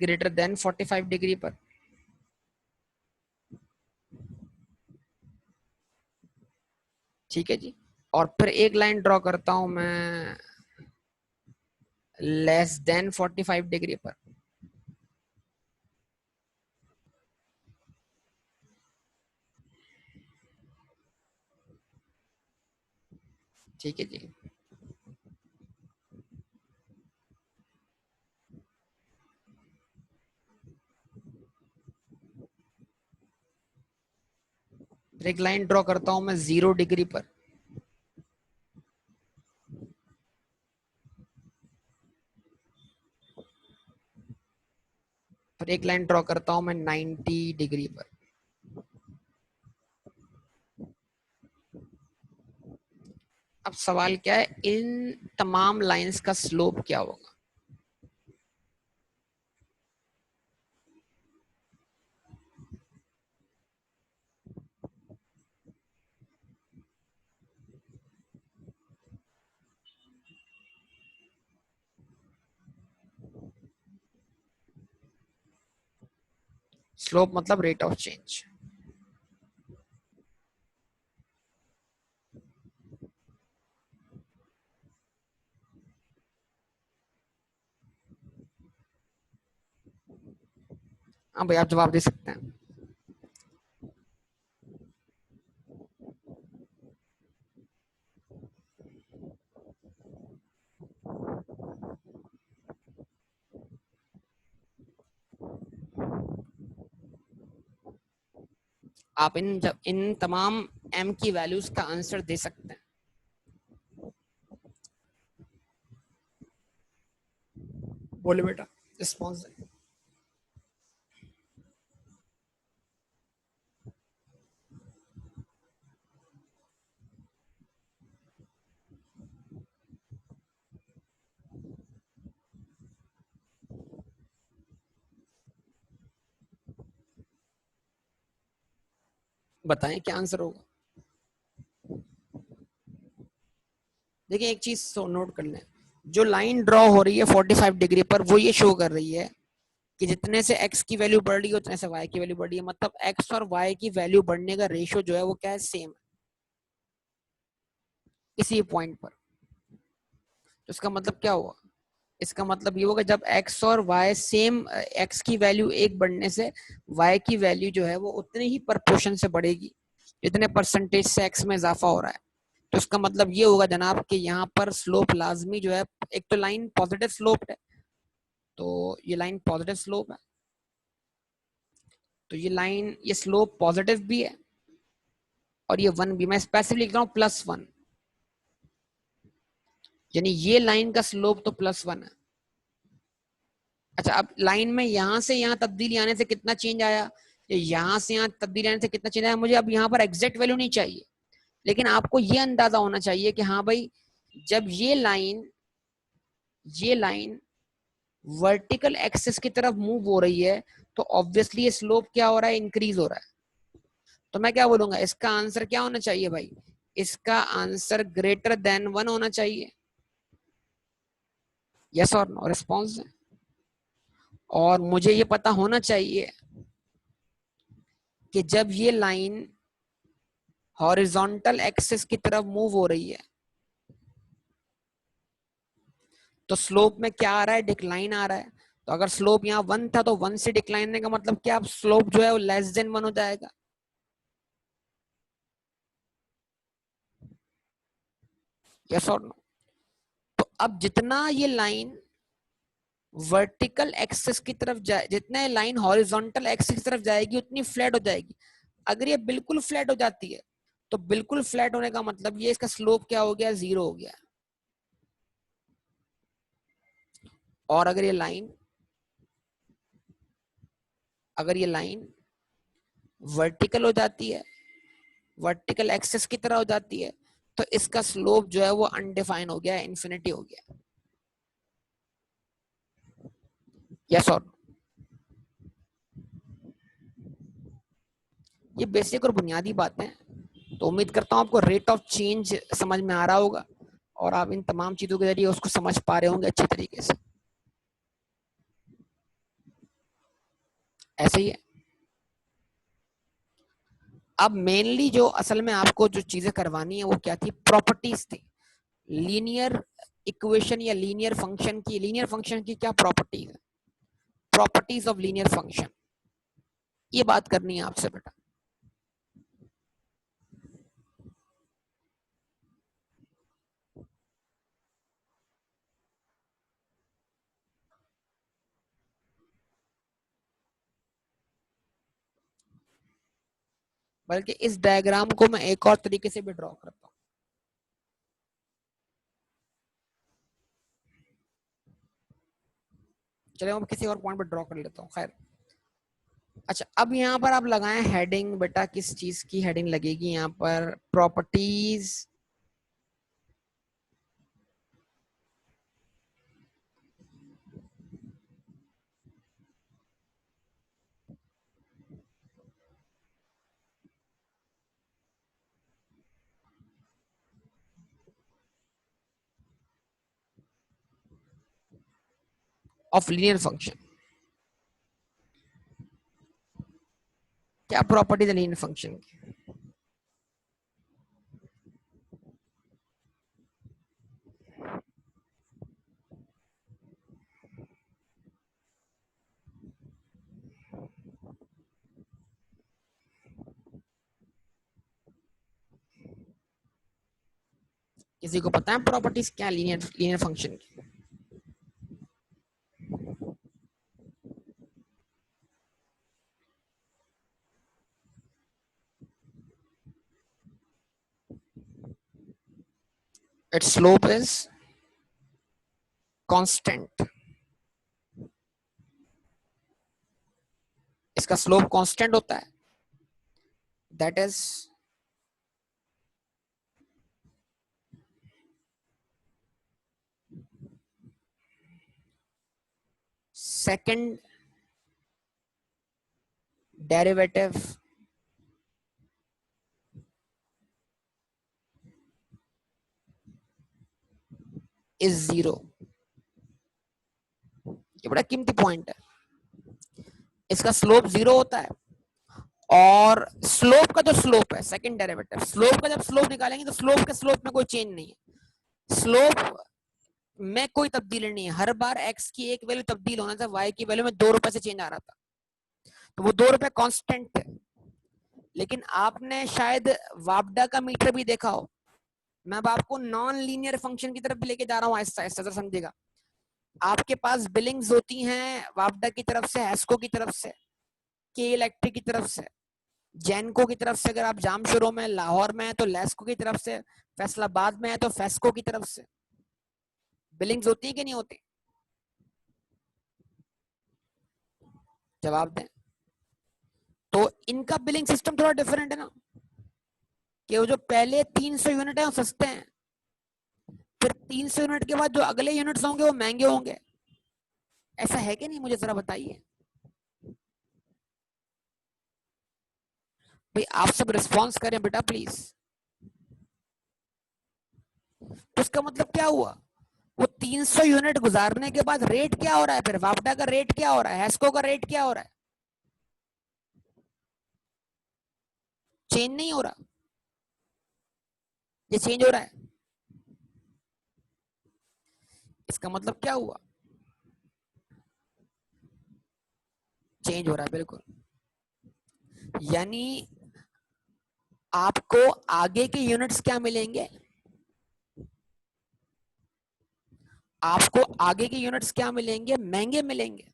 ग्रेटर देन 45 डिग्री पर, ठीक है जी। और फिर एक लाइन ड्रॉ करता हूं मैं लेस देन 45 डिग्री पर, ठीक है जी। फिर एक लाइन ड्रॉ करता हूं मैं 0 डिग्री पर, फिर एक लाइन ड्रॉ करता हूं मैं 90 डिग्री पर। अब सवाल क्या है, इन तमाम लाइंस का स्लोप क्या होगा? स्लोप मतलब रेट ऑफ चेंज। हाँ भाई, आप जवाब दे सकते हैं। आप इन तमाम m की वैल्यूज का आंसर दे सकते हैं। बोले बेटा, रिस्पॉन्स। बताएं क्या आंसर होगा। देखिए, एक चीज नोट कर लें, जो लाइन ड्रॉ हो रही है 45 डिग्री पर, वो ये शो कर रही है कि जितने से x की वैल्यू बढ़ रही है उतने से y की वैल्यू बढ़ रही है, मतलब x और y की वैल्यू बढ़ने का रेशियो जो है वो क्या है, सेम है इसी पॉइंट पर। तो इसका मतलब क्या हुआ इसका मतलब ये होगा जब x और y सेम, x की वैल्यू 1 बढ़ने से y की वैल्यू जो है वो उतने ही प्रपोर्शन से बढ़ेगी जितने परसेंटेज से x में इजाफा हो रहा है। तो इसका मतलब ये होगा जनाब कि यहाँ पर स्लोप लाजमी जो है, एक तो लाइन पॉजिटिव स्लोप है, तो ये लाइन पॉजिटिव स्लोप है, तो ये लाइन, ये स्लोप पॉजिटिव भी है और ये 1 भी, मैं स्पेसिफिक लिख रहा हूँ +1, यानी ये लाइन का स्लोप तो +1 है। अच्छा, अब लाइन में यहां से यहाँ तब्दीली आने से कितना चेंज आया, यहां से यहाँ तब्दीली आने से कितना चेंज आया, मुझे अब यहाँ पर एग्जैक्ट वैल्यू नहीं चाहिए, लेकिन आपको ये अंदाजा होना चाहिए कि हाँ भाई जब ये लाइन वर्टिकल एक्सिस की तरफ मूव हो रही है तो ऑब्वियसली ये स्लोप क्या हो रहा है, इंक्रीज हो रहा है। तो मैं क्या बोलूंगा, इसका आंसर क्या होना चाहिए भाई, इसका आंसर ग्रेटर देन 1 होना चाहिए। यस और नो रिस्पॉन्स है। और मुझे ये पता होना चाहिए कि जब ये लाइन हॉरिजॉन्टल एक्सिस की तरफ मूव हो रही है तो स्लोप में क्या आ रहा है, डिक्लाइन आ रहा है। तो अगर स्लोप यहाँ 1 था तो 1 से डिक्लाइन होने का मतलब क्या, स्लोप जो है वो लेस देन 1 हो जाएगा। यस और नो। तो अब जितना ये लाइन वर्टिकल एक्सिस की तरफ जाए, जितना लाइन हॉरिजॉन्टल एक्सिस की तरफ जाएगी उतनी फ्लैट हो जाएगी। अगर ये बिल्कुल फ्लैट हो जाती है तो बिल्कुल फ्लैट होने का मतलब ये इसका स्लोप क्या हो गया, 0 हो गया। और अगर ये लाइन वर्टिकल हो जाती है, वर्टिकल एक्सिस की तरह हो जाती है, तो इसका स्लोप जो है वो अनडिफाइन हो गया, इन्फिनिटी हो गया। यस और ये बेसिक और बुनियादी बातें हैं। तो उम्मीद करता हूं आपको रेट ऑफ चेंज समझ में आ रहा होगा और आप इन तमाम चीजों के जरिए उसको समझ पा रहे होंगे अच्छे तरीके से। ऐसे ही है। अब मेनली जो असल में आपको जो चीजें करवानी है वो क्या थी, प्रॉपर्टीज थी। लीनियर इक्वेशन या लीनियर फंक्शन की क्या प्रॉपर्टीज है, प्रॉपर्टीज ऑफ लीनियर फंक्शन, ये बात करनी है आपसे बेटा। बल्कि इस डायग्राम को मैं एक और तरीके से भी ड्रॉ करता हूं। चलिए मैं किसी और पॉइंट पर ड्रॉ कर लेता हूँ, खैर। अच्छा, अब यहाँ पर आप लगाएं हेडिंग, बेटा किस चीज की हेडिंग लगेगी यहाँ पर, प्रॉपर्टीज ऑफ लीनियर फंक्शन। क्या प्रॉपर्टीज है लीनियर फंक्शन की, किसी को पता है प्रॉपर्टीज क्या लीनियर लीनियर फंक्शन की? इट्स स्लोप इज कांस्टेंट, इसका स्लोप कांस्टेंट होता है, that is second derivative is 0। ये बड़ा कीमती पॉइंट है। इसका स्लोप 0 होता है और स्लोप का जो स्लोप है सेकंड डेरिवेटिव, स्लोप का जब स्लोप निकालेंगे तो स्लोप के स्लोप में कोई चेंज नहीं है। स्लोप में कोई तब्दीली नहीं है, हर बार x की एक वैल्यू तब्दील होना था, y की वैल्यू में 2 रुपए से चेंज आ रहा था, तो वो 2 रुपए कांस्टेंट थे। लेकिन आपने शायद वापडा का मीटर भी देखा हो, मैं अब आपको नॉन लीनियर फंक्शन की तरफ भी लेके जा रहा हूँ, ऐसा ऐसा समझेगा। आपके पास बिलिंग्स होती हैं वापडा की तरफ से, हेस्को की तरफ से, के इलेक्ट्रिक की तरफ से, जैनको की तरफ से, अगर आप जामशोरो में लाहौर में है तो लेस्को की तरफ से, फैसलाबाद में है तो फेस्को की तरफ से बिलिंग्स होती है कि नहीं होती? जवाब दें। तो इनका बिलिंग सिस्टम थोड़ा डिफरेंट है ना, कि वो जो पहले 300 यूनिट है वो सस्ते हैं, फिर 300 यूनिट के बाद जो अगले यूनिट्स होंगे वो महंगे होंगे। ऐसा है कि नहीं, मुझे जरा बताइए भाई, आप सब रिस्पॉन्स करें बेटा प्लीज। तो इसका मतलब क्या हुआ, वो 300 यूनिट गुजारने के बाद रेट क्या हो रहा है, फिर वापडा का रेट क्या हो रहा है, हेस्को का रेट क्या हो रहा है? चेंज नहीं हो रहा, ये चेंज हो रहा है। इसका मतलब क्या हुआ, चेंज हो रहा है, बिल्कुल। यानी आपको आगे के यूनिट्स क्या मिलेंगे, आपको आगे के यूनिट्स क्या मिलेंगे, महंगे मिलेंगे।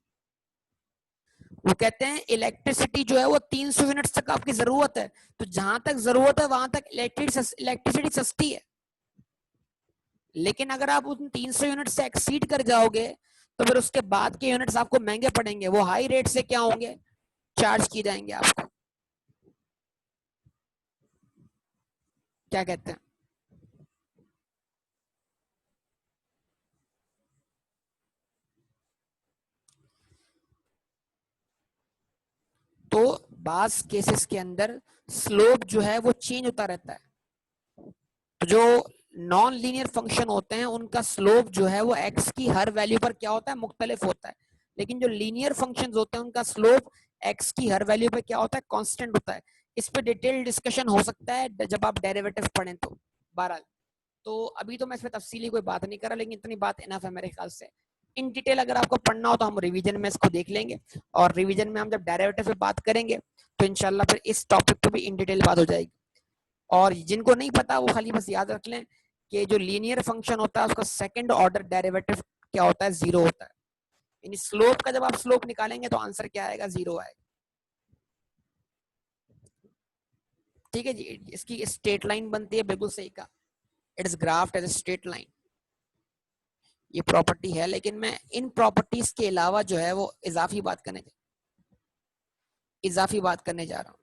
वो कहते हैं इलेक्ट्रिसिटी जो है वो 300 यूनिट्स तक आपकी जरूरत है, तो जहां तक जरूरत है वहां तक इलेक्ट्रिसिटी सस्ती है। लेकिन अगर आप उन 300 यूनिट से एक्सीड कर जाओगे तो फिर उसके बाद के यूनिट्स आपको महंगे पड़ेंगे, वो हाई रेट से क्या होंगे, चार्ज किए जाएंगे आपको। क्या कहते हैं? तो बास केसेस के अंदर स्लोप जो है वो चेंज होता रहता है। तो जो नॉन लीनियर फंक्शन होते हैं उनका स्लोप जो है वो एक्स की हर वैल्यू पर क्या होता है, मुख्तलिफ होता है। लेकिन जो लीनियर फंक्शंस होते हैं उनका स्लोप एक्स की हर वैल्यू पे क्या होता है, कांस्टेंट होता है। इस पे डिटेल डिस्कशन हो सकता है जब आप डेरिवेटिव पढ़ें तो। बहरहाल, तो अभी तो मैं इसमें तफसीली कोई बात नहीं कर रहा, लेकिन इतनी बात इनफ है मेरे ख्याल से। इन डिटेल अगर आपको पढ़ना हो तो हम रिवीजन में इसको देख लेंगे, और रिवीजन में हम जब डेरिवेटिव पे बात करेंगे तो इंशाल्लाह फिर इस टॉपिक पे भी इन डिटेल बात हो जाएगी। और जिनको नहीं पता वो खाली बस याद रख लें कि जो लीनियर फंक्शन होता है उसका सेकंड ऑर्डर डेरिवेटिव क्या होता है, जीरो होता है। यानी स्लोप का जब आप स्लोप निकालेंगे तो आंसर क्या आएगा, जीरो आएगा। ठीक है जी, इसकी स्ट्रेट लाइन बनती है, बिल्कुल सही कहा, it is graphed as a straight line. ये प्रॉपर्टी है, लेकिन मैं इन प्रॉपर्टीज के अलावा जो है वो इजाफी बात करने जा रहा हूँ।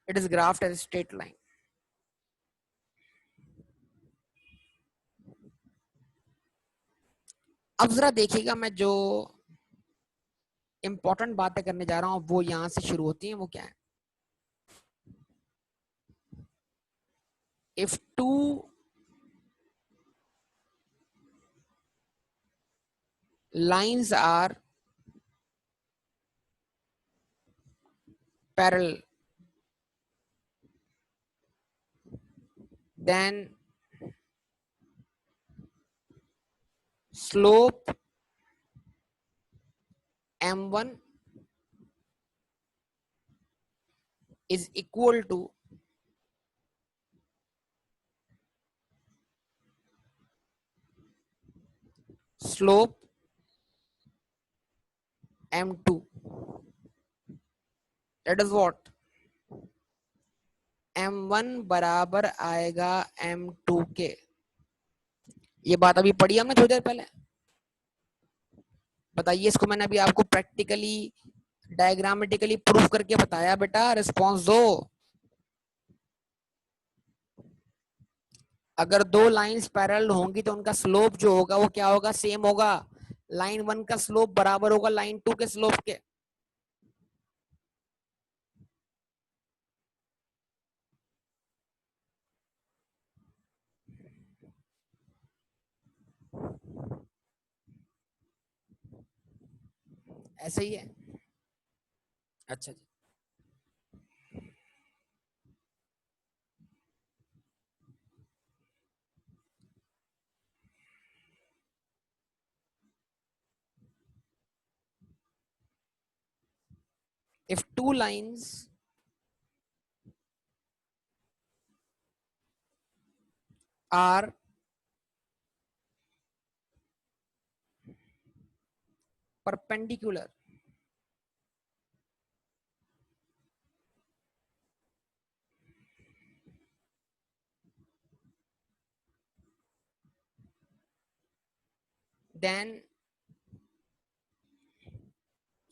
It is graphed as straight line. अब जरा देखिएगा, मैं जो इंपॉर्टेंट बातें करने जा रहा हूँ वो यहां से शुरू होती हैं। वो क्या है, if to lines are parallel, then slope m1 is equal to slope m2। that is what, m1 बराबर आएगा m2 के। ये बात अभी पढ़ी हमने थोड़ी देर पहले। बताइए इसको, मैंने अभी आपको प्रैक्टिकली डायग्रामेटिकली प्रूफ करके बताया, बेटा रिस्पॉन्स दो। अगर दो लाइंस पैरेलल होंगी तो उनका स्लोप जो होगा वो क्या होगा, सेम होगा। लाइन 1 का स्लोप बराबर होगा लाइन 2 के स्लोप के। ऐसा ही है। अच्छा जी, if two lines are perpendicular, then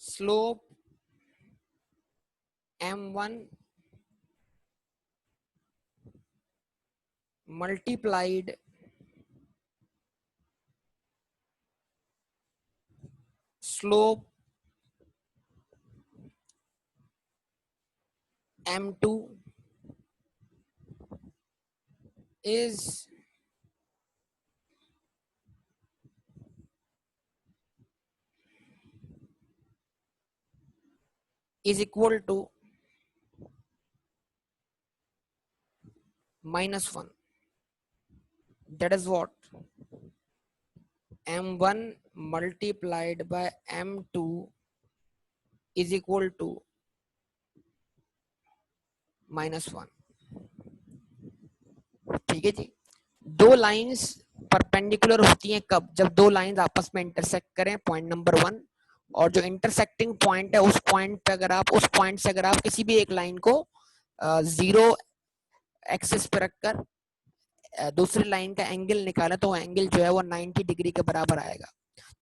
slope m1 multiplied slope m2 is equal to -1. That is what m1 multiplied by m2 is equal to -1। ठीक है जी। दो लाइंस परपेंडिकुलर होती हैं कब? जब दो लाइंस आपस में इंटरसेक्ट करें, पॉइंट नंबर 1। और जो इंटरसेक्टिंग पॉइंट है उस पॉइंट पे अगर आप उस पॉइंट से अगर आप किसी भी एक लाइन को 0 एक्सिस पे रखकर दूसरी लाइन का एंगल निकाले तो वो एंगल जो है वो 90 डिग्री के बराबर आएगा।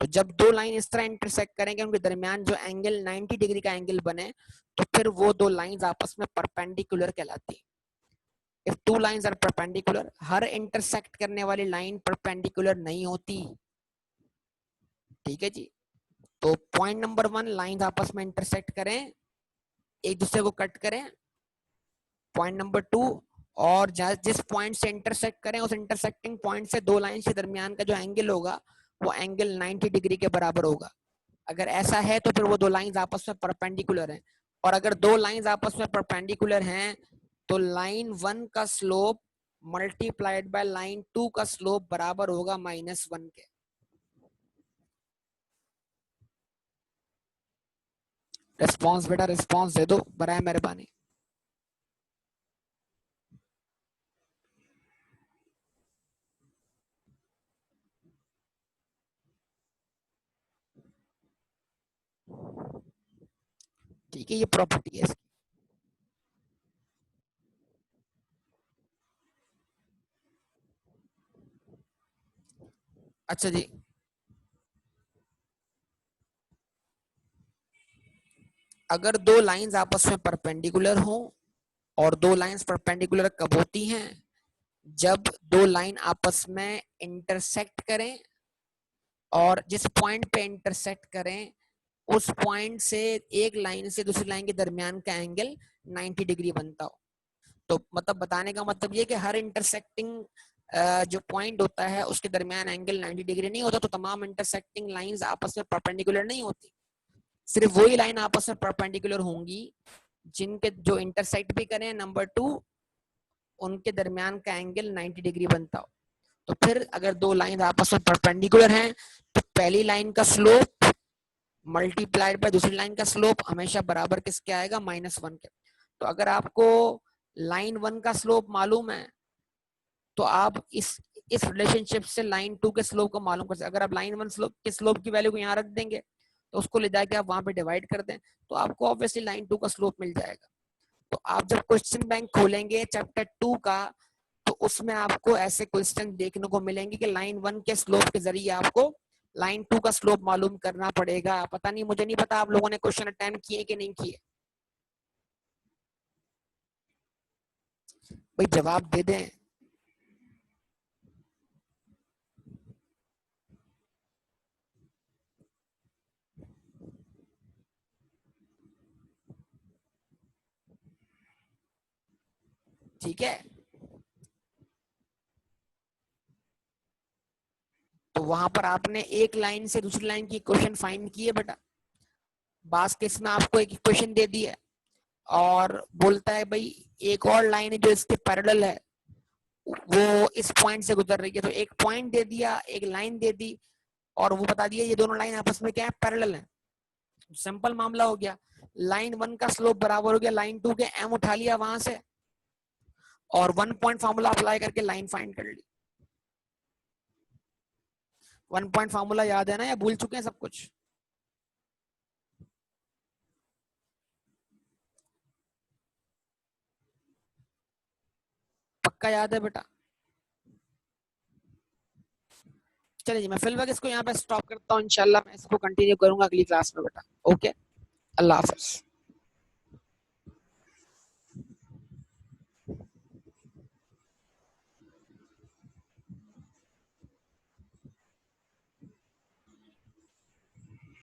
तो जब दो लाइन इस तरह इंटरसेक्ट करेंगे उनके दरमियान जो एंगल 90 डिग्री का एंगल बने तो फिर वो दो लाइंस आपस में परपेंडिकुलर कहलाती है। If two lines are perpendicular, her intersect करने वाली लाइन परपेंडिकुलर नहीं होती। ठीक है जी। तो पॉइंट नंबर 1, लाइंस आपस में इंटरसेक्ट करें, एक दूसरे को कट करें। पॉइंट नंबर 2, और जिस पॉइंट से इंटरसेक्ट करें उस इंटरसेक्टिंग पॉइंट से दो लाइन के दरमियान का जो एंगल होगा वो एंगल 90 डिग्री के बराबर होगा। अगर ऐसा है तो फिर वो दो लाइंस आपस में परपेंडिकुलर हैं। और अगर दो लाइंस आपस में परपेंडिकुलर हैं तो लाइन 1 का स्लोप मल्टीप्लाइड बाय लाइन 2 का स्लोप बराबर होगा -1 के। रिस्पॉन्स बेटा रिस्पॉन्स दे दो बराए मेहरबानी। ठीक है, ये प्रॉपर्टी है। अच्छा जी, अगर दो लाइंस आपस में परपेंडिकुलर हो, और दो लाइंस परपेंडिकुलर कब होती हैं? जब दो लाइन आपस में इंटरसेक्ट करें और जिस पॉइंट पे इंटरसेक्ट करें उस पॉइंट से एक लाइन से दूसरी लाइन के दरमियान का एंगल 90 डिग्री बनता हो। तो मतलब बताने का मतलब ये कि हर इंटरसेक्टिंग जो पॉइंट होता है उसके दरमियान एंगल 90 डिग्री नहीं होता, तो तमाम इंटरसेक्टिंग लाइंस आपस में परपेंडिकुलर नहीं होती। सिर्फ वही लाइन आपस में परपेंडिकुलर होंगी जिनके जो इंटरसेक्ट भी करें, नंबर 2 उनके दरमियान का एंगल 90 डिग्री बनता हो। तो फिर अगर दो लाइन आपस में परपेंडिकुलर हैं तो पहली लाइन का स्लोप मल्टीप्लाइड बाय दूसरी लाइन का स्लोप हमेशा बराबर किसके आएगा? -1 के। तो अगर आपको लाइन 1 का स्लोप मालूम है तो आप इस रिलेशनशिप से लाइन 2 के स्लोप को मालूम कर सकते। अगर आप लाइन 1 स्लोप के स्लोप की वैल्यू को यहाँ रख देंगे तो उसको ले जाके आप वहां पे डिवाइड कर दें तो आपको ऑब्वियसली लाइन 2 का स्लोप मिल जाएगा। तो आप जब क्वेश्चन बैंक खोलेंगे चैप्टर 2 का तो उसमें आपको ऐसे क्वेश्चन देखने को मिलेंगे कि लाइन 1 के स्लोप के जरिए आपको लाइन 2 का स्लोप मालूम करना पड़ेगा। पता नहीं, मुझे नहीं पता आप लोगों ने क्वेश्चन अटेम्प्ट किए कि नहीं किए। भाई जवाब दे दें। ठीक है, तो वहां पर आपने एक लाइन से दूसरी लाइन की इक्वेशन फाइंड की है बेटा। बास केस में आपको एक इक्वेशन दे दी है और बोलता है भाई एक और लाइन है जो इसके पैरेलल है, वो इस पॉइंट से गुजर रही है, तो एक पॉइंट दे दिया, एक लाइन दे दी और वो बता दिया ये दोनों लाइन आपस में क्या है, पैरेलल है। सिंपल मामला हो गया। लाइन 1 का स्लोप बराबर हो गया लाइन 2 के, एम उठा लिया वहां से और 1 पॉइंट फार्मूला अप्लाई करके लाइन फाइंड कर ली। 1 पॉइंट फार्मूला याद है ना या भूल चुके हैं सब कुछ? पक्का याद है बेटा? चलिए जी, मैं फिलहाल इसको यहाँ पे स्टॉप करता हूँ, इंशाल्लाह मैं इसको कंटिन्यू करूंगा अगली क्लास में बेटा। ओके, अल्लाह हाफिज।